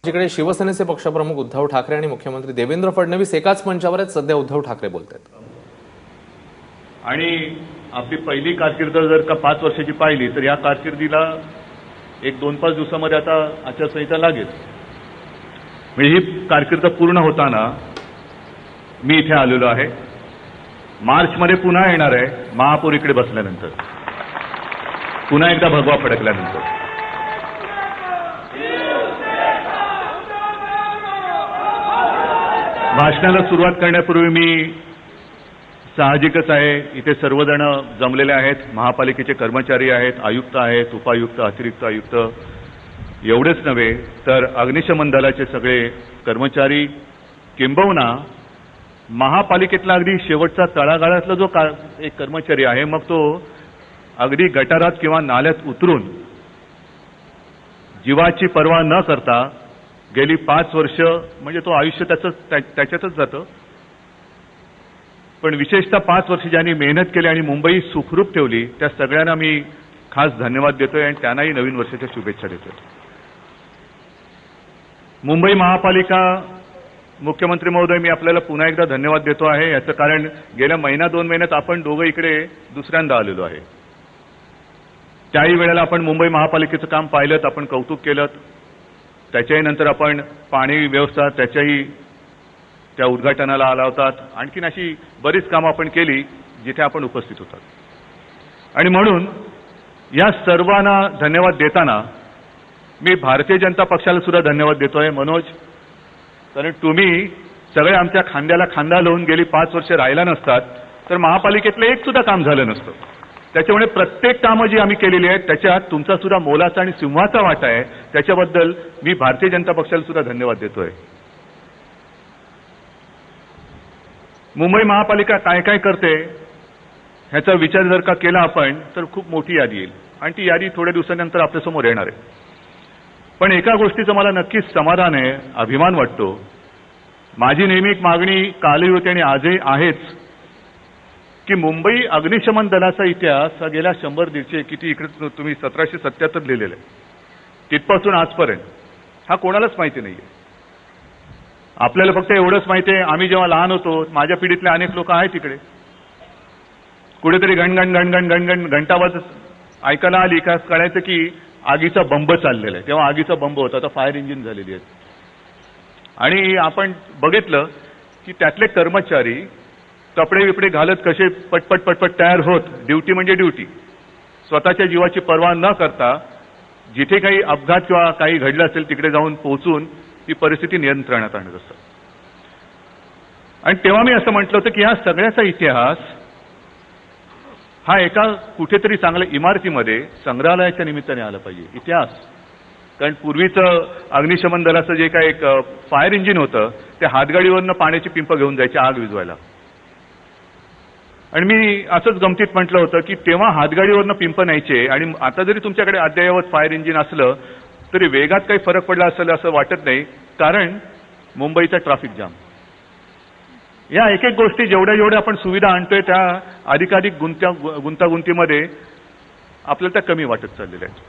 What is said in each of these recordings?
जिकडे शिवसेनेचे पक्षप्रमुख उद्धव ठाकरे आणि मुख्यमंत्री देवेंद्र फडणवीस एकाच मंचावर आहेत. सध्या उद्धव ठाकरे बोलतात आणि आपली पहिली कारकीर्द जर का 5 वर्षाची पाहिली तर या कारकिर्दीला एक 2-5 दिवसामध्ये आता आचारसंहिता लागेल. म्हणजे ही कारकीर्द पूर्ण होताना मी इथे आलेलो आहे. मार्चमध्ये पुन्हा येणार आहे महापौर इकडे बसल्यानंतर, पुन्हा एकदा भगवा फडकल्यानंतर. भाषणाला सुरुवात करण्यापूर्वी मी साहजिकच आहे इथे सर्वजण जमलेले आहेत. महापालिकेचे कर्मचारी आहेत, आयुक्त आहेत, उपायुक्त, अतिरिक्त आयुक्त, एवढेच नव्हे तर अग्निशमन दलाचे सगळे कर्मचारी, किंबहुना महापालिकेतला अगदी शेवटचा तळागाळातला जो एक कर्मचारी आहे, मग तो अगदी गटारात किंवा नाल्यात उतरून जीवाची पर्वा न करता गेली 5 वर्ष म्हणजे तो आयुष्य त्याच्यातच जातं. पण विशेषतः 5 वर्ष ज्यांनी मेहनत केली आणि मुंबई सुखरूप ठेवली त्या सगळ्यांना मी खास धन्यवाद देतोय आणि त्यांनाही नवीन वर्षाच्या शुभेच्छा देतोय. मुंबई महापालिका मुख्यमंत्री महोदय, मी आपल्याला पुन्हा एकदा धन्यवाद देतो आहे. याचं कारण गेल्या 1-2 महिन्यात आपण दोघं इकडे दुसऱ्यांदा आलेलो आहे. त्याही वेळेला आपण मुंबई महापालिकेचं काम पाहिलं, आपण कौतुक केलं. त्याच्याही नंतर आपण पाणी व्यवस्था त्याच्याही त्या उद्घाटनाला आला होतात. आणखीन अशी बरीच कामं आपण केली जिथे आपण उपस्थित होतात. आणि म्हणून या सर्वांना धन्यवाद देताना मी भारतीय जनता पक्षाला सुद्धा धन्यवाद देतोय मनोज, कारण तुम्ही सगळे आमच्या खांद्याला खांदा लावून गेली 5 वर्ष राहिला नसतात तर महापालिकेतलं एक सुद्धा काम झालं नसतं. त्याच्यामुळे प्रत्येक कामं जी आम्ही केलेली आहेत त्याच्यात तुमचा सुद्धा मोलाचा आणि सिंहाचा वाटा आहे. त्याच्याबद्दल मी भारतीय जनता पक्षाला सुद्धा धन्यवाद देतोय. मुंबई महापालिका काय काय करते ह्याचा विचार जर का केला आपण तर खूप मोठी यादी येईल आणि ती यादी थोड्या दिवसानंतर आपल्यासमोर येणार आहे. पण एका गोष्टीचं मला नक्कीच समाधान आहे, अभिमान वाटतो. माझी नेहमी एक मागणी कालही होती आणि आजही आहेच की मुंबई अग्निशमन दलाचा इतिहास हा गेल्या 100-150 किती इकडे तुम्ही 1777 लिहिलेला आहे, तिथपासून आजपर्यंत हा कोणालाच माहिती नाहीये. आपल्याला फक्त एवढंच माहिती आहे, आम्ही जेव्हा लहान होतो माझ्या पिढीतले अनेक लोक आहेत तिकडे, कुठेतरी घणघण घंटावाज ऐकायला आली का कळायचं की आगीचा बंब चाललेला आहे. तेव्हा आगीचा बंब होता, आता फायर इंजिन झालेली आहेत. आणि आपण बघितलं की त्यातले कर्मचारी कपडे विपडे घालत कसे पटपट तयार होत, ड्युटी म्हणजे ड्युटी, स्वतःच्या जीवाची पर्वा न करता जिथे काही अपघात किंवा काही घडलं असेल तिकडे जाऊन पोहोचून ती परिस्थिती नियंत्रणात आणत असतात. आणि तेव्हा मी असं म्हटलं होतं की ह्या सगळ्याचा इतिहास हा एका कुठेतरी चांगल्या इमारतीमध्ये संग्रहालयाच्या निमित्ताने आला पाहिजे. इतिहास, कारण पूर्वीचं अग्निशमन दलाचं जे काही एक फायर इंजिन होतं ते हातगाडीवरनं पाण्याची पिंप घेऊन जायचे आग विझवायला. आणि मी असंच गमतीत म्हटलं होतं की तेव्हा हातगाडीवरनं पिंप न्यायचे आणि आता जरी तुमच्याकडे अद्ययावत फायर इंजिन असलं तरी वेगात काही फरक पडला असेल असं वाटत नाही, कारण मुंबईचा ट्रॅफिक जाम. या एक गोष्टी जेवढ्या आपण सुविधा आणतोय त्या अधिकाधिक गुंतागुंतीमध्ये आपल्याला त्या कमी वाटत चाललेल्या आहेत.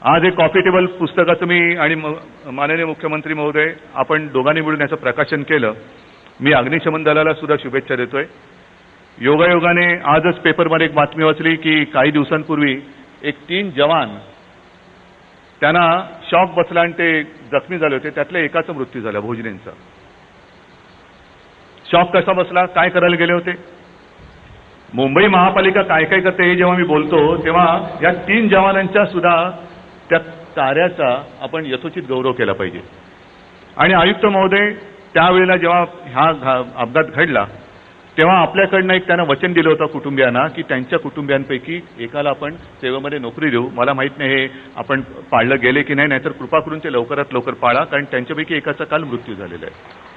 आज एक कॉफी टेबल पुस्तकाचं मी आणि माननीय मुख्यमंत्री महोदय आपण दोघांनी मिळून याचं प्रकाशन केलं. मी अग्निशमन दलाला सुद्धा शुभेच्छा देतोय. योगायोगाने आजच पेपरमध्ये एक बातमी वाचली की काही दिवसांपूर्वी एक 3 जवान त्यांना शॉक बसला आणि ते जखमी झाले होते. त्यातल्या एकाचा मृत्यू झाला, भोजनेंचा. शॉक कसा बसला, काय करायला गेले होते. मुंबई महापालिका काय काय करते हे जेव्हा मी बोलतो तेव्हा या 3 जवानांच्या सुद्धा त्या कार्याचा आपण यथोचित गौरव केला पाहिजे. आणि आयुक्त महोदय त्यावेळेला जेव्हा हा अपघात घडला तेव्हा आपल्याकडनं एक त्यांना वचन दिलं होतं कुटुंबियांना की त्यांच्या कुटुंबियांपैकी एकाला आपण सेवेमध्ये नोकरी देऊ. मला माहित नाही हे आपण पाळलं गेले की नाही, नाहीतर कृपा करून ते लवकरात लवकर पाळा, कारण त्यांच्यापैकी एकाचा काल मृत्यू झालेला आहे.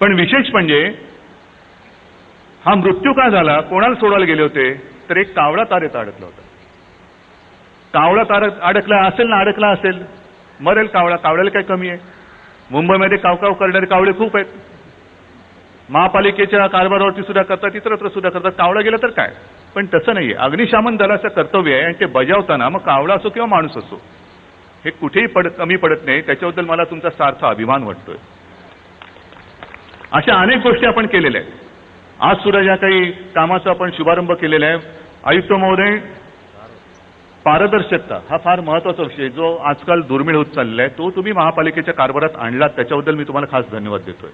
पण विशेष म्हणजे हा मृत्यू का झाला, कोणाला सोडायला गेले होते तर एक कावळा तारेत अडकला होता. कावळा तारेत अडकला असेल ना, अडकला असेल, मरेल कावळा, कावळ्याला काय कमी आहे. मुंबईमध्ये कावकाव करणारे कावळे खूप आहेत. महापालिकेच्या कारभारावरती सुद्धा करतात, इतरत्र सुद्धा करतात. कावळा गेला तर काय, पण तसं नाहीये. अग्निशमन दलाचं कर्तव्य आहे आणि ते बजावताना मग कावळा असो किंवा माणूस असो हे कुठेही कमी पडत नाही. त्याच्याबद्दल मला तुमचा सार्थ अभिमान वाटतोय. अशा अनेक गोष्टी आपण केलेल्या आहेत. आज सुद्धा ज्या काही कामाचा आपण शुभारंभ केलेला आहे, आयुक्त महोदय, पारदर्शकता हा फार महत्वाचा विषय जो आजकाल दुर्मिळ होत चाललेला आहे, तो तुम्ही महापालिकेच्या कारभारात आणलात, त्याच्याबद्दल मी तुम्हाला खास धन्यवाद देतोय.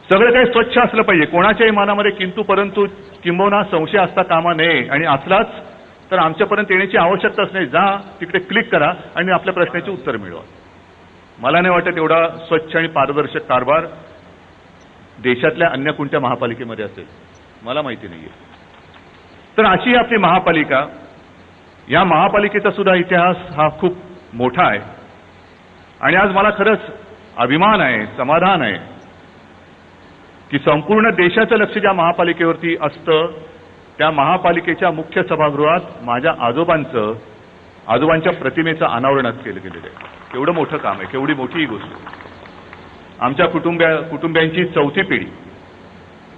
सगळं काही स्वच्छ असलं पाहिजे. कोणाच्याही मनामध्ये किंतु परंतु किंबहुना संशय असता कामा नये, आणि असलाच तर आमच्यापर्यंत येण्याची आवश्यकताच नाही. जा तिकडे क्लिक करा आणि आपल्या प्रश्नाचे उत्तर मिळवा. मला नाही वाटत एवढा स्वच्छ आणि पारदर्शक कारभार देशातल्या अन्य कोणत्या महापालिकेमध्ये असेल, मला माहिती नाहीये. तर अशी आपली महापालिका, या महापालिकेचा सुद्धा इतिहास हा खूप मोठा आहे. आणि आज मला खरंच अभिमान आहे, समाधान आहे की संपूर्ण देशाचं लक्ष ज्या महापालिकेवरती असतं, त्या महापालिकेच्या मुख्य सभागृहात माझ्या आजोबांच्या प्रतिमेचं अनावरण केलं गेलेलं आहे. केवढं मोठं काम आहे, केवढी मोठी ही गोष्ट आहे. आमच्या कुटुंबियांची चौथी पिढी,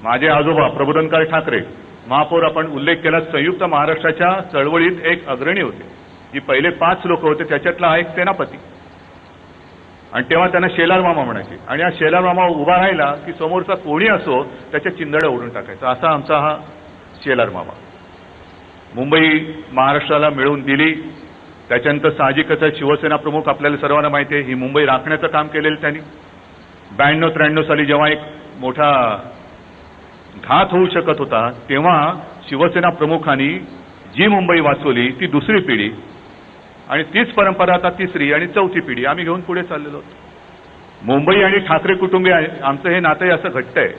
माझे आजोबा प्रबोधनकार ठाकरे महापौर, आपण उल्लेख केला, संयुक्त महाराष्ट्राच्या चळवळीत एक अग्रणी होते. जी पहिले 5 लोक होते त्याच्यातला हा एक सेनापती, आणि तेव्हा त्यांना शेलार मामा म्हणायचे. आणि हा शेलार मामा उभा राहिला की समोरचा कोणी असो त्याच्या चिंधड्या ओढून टाकायचा, असा आमचा हा शेलार मामा. मुंबई महाराष्ट्राला मिळवून दिली. त्याच्यानंतर साहजिकच शिवसेना प्रमुख, आपल्याला सर्वांना माहिती आहे, ही मुंबई राखण्याचं काम केलेलं त्यांनी. 92-93 साली जेव्हा एक मोठा घात होऊ शकत होता, तेव्हा शिवसेना प्रमुखांनी जी मुंबई वाचवली ती दुसरी पिढी, आणि तीच परंपरा आता तिसरी आणि चौथी पिढी आम्ही घेऊन पुढे चाललेलो आहोत. मुंबई आणि ठाकरे कुटुंबीय आमचं हे नातं असं घट्ट आहे.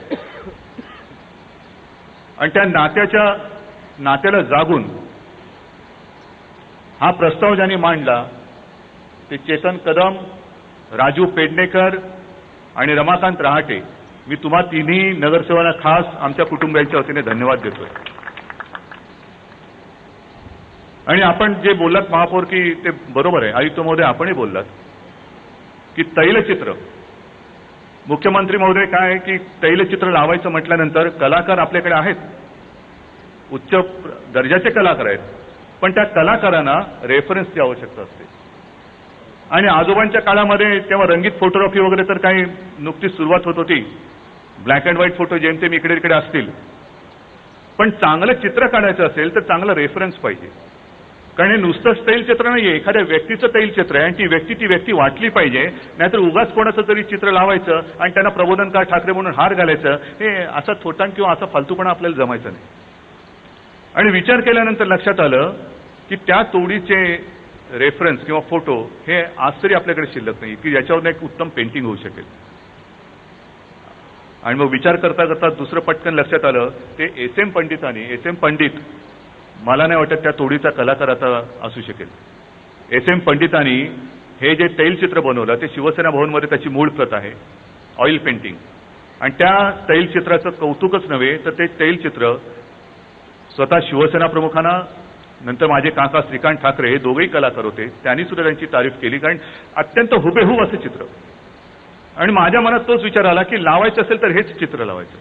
आणि त्या नात्याला जागून हा प्रस्ताव ज्यांनी मांडला ते चेतन कदम, राजू पेडणेकर आणि रमाकांत रहाटे, मी तुम्हा तिन्ही नगरसेवकांना खास आमच्या कुटुंबियांच्या वतीने धन्यवाद देतोय. आणि आपण जे बोललात महापौर की ते बरोबर आहे. आयुक्त महोदय, आपणही बोललात की तैलचित्र, मुख्यमंत्री महोदय, काय आहे की तैलचित्र लावायचं म्हटल्यानंतर कलाकार आपल्याकडे आहेत, उच्च दर्जाचे कलाकार आहेत, पण त्या कलाकारांना रेफरन्सची आवश्यकता असते. आणि आजोबांच्या काळामध्ये तेव्हा रंगीत फोटोग्राफी वगैरे तर काही नुकतीच सुरुवात होत होती. ब्लॅक अँड व्हाईट फोटो जेमतेम इकडे तिकडे असतील, पण चांगलं चित्र काढायचं असेल तर चांगलं रेफरन्स पाहिजे. कारण हे नुसतंच तैलचित्र नाहीये, एखाद्या व्यक्तीचं तैलचित्र आहे आणि ती व्यक्ती वाटली पाहिजे. नाहीतर उगाच कोणाचं तरी चित्र लावायचं आणि त्यांना प्रबोधनकार ठाकरे म्हणून हार घालायचं, हे असा थोटान किंवा असा फालतूपणा आपल्याला जमायचा नाही. आणि विचार केल्यानंतर लक्षात आलं की त्या तोडीचे रेफरन्स किंवा फोटो हे आज तरी आपल्याकडे शिल्लक नाही की ज्याच्यावर एक उत्तम पेंटिंग होऊ शकेल. आणि मग विचार करता करता दुसरं पटकन लक्षात आलं, ते एस एम पंडित मला नाही वाटत त्या तोडीचा कलाकार आता असू शकेल. एस.एम. पंडितांनी हे जे तैलचित्र बनवलं ते शिवसेना भवनमध्ये त्याची मूळ प्रत आहे, ऑइल पेंटिंग. आणि त्या तैलचित्राचं कौतुकच नव्हे तर ते तैलचित्र स्वतः शिवसेना प्रमुखांना, नंतर माझे काका श्रीकांत ठाकरे, हे दोघेही कलाकार होते, त्यांनी सुद्धा त्यांची तारीफ केली, कारण अत्यंत हुबेहूब असं चित्र. आणि माझ्या मनात तोच विचार आला की लावायचं असेल तर हेच चित्र लावायचं,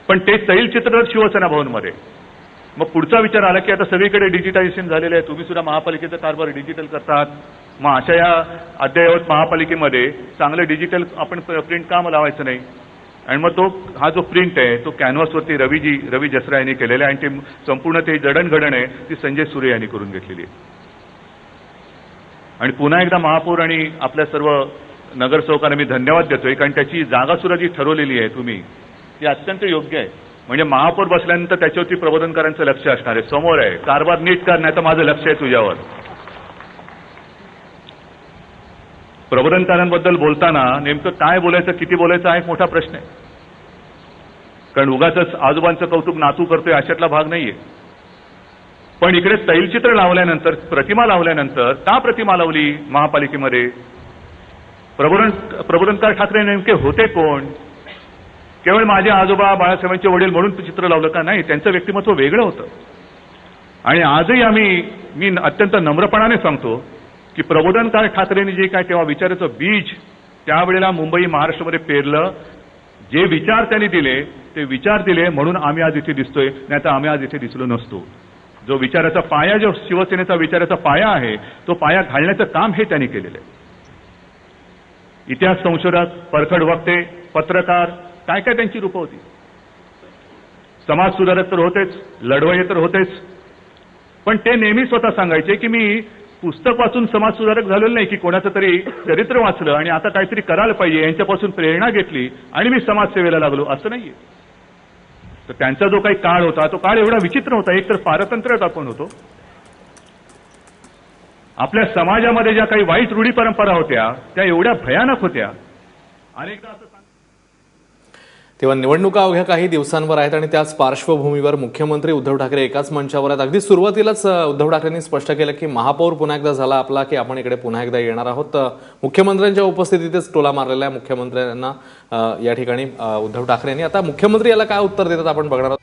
पण ते तैलचित्र शिवसेना भवनमध्ये. मग पुढचा विचार आला की आता सगळीकडे डिजिटायझेशन झालेलं आहे, तुम्ही सुद्धा महापालिकेचा कारभार डिजिटल करतात, मग अशा या अद्ययावत महापालिकेमध्ये चांगलं डिजिटल आपण प्रिंट का लावायचं नाही. आणि मग हा जो प्रिंट आहे तो कॅनव्हासवरती रवी जसरा यांनी केलेला आहे, आणि ते संपूर्ण ते जडणघडण आहे ती संजय सूर्य यांनी करून घेतलेली आहे. आणि पुन्हा एकदा महापौर आणि आपल्या सर्व नगरसेवकांना मी धन्यवाद देतोय, कारण त्याची जागा सुद्धा जी ठरवलेली आहे तुम्ही, ती अत्यंत योग्य आहे. म्हणजे महापौर बसल्यानंतर त्याच्यावरती प्रबोधनकारांचं लक्ष असणार आहे, समोर आहे, कारभार नीट करण्याचं माझं लक्ष आहे तुझ्यावर. प्रबोधनकारांबद्दल बोलताना नेमकं काय बोलायचं, किती बोलायचं हा एक मोठा प्रश्न आहे. कारण उगाचच आजोबांचं कौतुक नातू करतोय अशातला भाग नाहीये. पण इकडे तैलचित्र लावल्यानंतर, प्रतिमा लावल्यानंतर, का प्रतिमा लावली महापालिकेमध्ये, प्रबोधनकार ठाकरे नेमके होते कोण? केवळ माझे आजोबा बाळासाहेबांचे वडील म्हणून चित्र लावलं का? नाही, त्यांचं व्यक्तिमत्व वेगळं होतं. आणि आजही मी अत्यंत नम्रपणाने सांगतो की प्रबोधनकार ठाकरेंनी जे काय तेव्हा विचाराचं बीज त्यावेळेला मुंबई महाराष्ट्रामध्ये पेरलं, जे विचार त्यांनी दिले ते विचार दिले म्हणून आम्ही आज इथे दिसतोय, नाही तर आम्ही आज इथे दिसलो नसतो. जो विचाराचा पाया, जो शिवसेनेचा विचाराचा पाया आहे, तो पाया घालण्याचं काम हे त्यांनी केलेलं आहे. इतिहास संशोधक, परखड वक्ते, पत्रकार, काय काय त्यांची रूपं होती. समाज सुधारक तर होतेच, लढवय्ये तर होतेच, पण ते नेहमी स्वतः सांगायचे की मी पुस्तक वाचून समाज सुधारक झालेलो नाही, की कोणाचं तरी चरित्र वाचलं आणि आता काहीतरी करायला पाहिजे यांच्यापासून प्रेरणा घेतली आणि मी समाजसेवेला लागलो, असं नाहीये. तर त्यांचा जो काही काळ होता तो काळ एवढा विचित्र होता. एक तर पारतंत्र्यात आपण होतो, आपल्या समाजामध्ये ज्या काही वाईट रूढी परंपरा होत्या त्या एवढ्या भयानक होत्या. अनेकदा असं तेव्हा निवडणुका अवघ्या काही दिवसांवर आहेत आणि त्याच पार्श्वभूमीवर मुख्यमंत्री उद्धव ठाकरे एकाच मंचावर आहेत. अगदी सुरुवातीलाच उद्धव ठाकरेंनी स्पष्ट केलं की महापौर पुन्हा एकदा झाला आपला की आपण इकडे पुन्हा एकदा येणार आहोत. मुख्यमंत्र्यांच्या उपस्थितीतच टोला मारलेला आहे मुख्यमंत्र्यांना या ठिकाणी उद्धव ठाकरेंनी. आता मुख्यमंत्री याला काय उत्तर देतात आपण बघणार आहोत.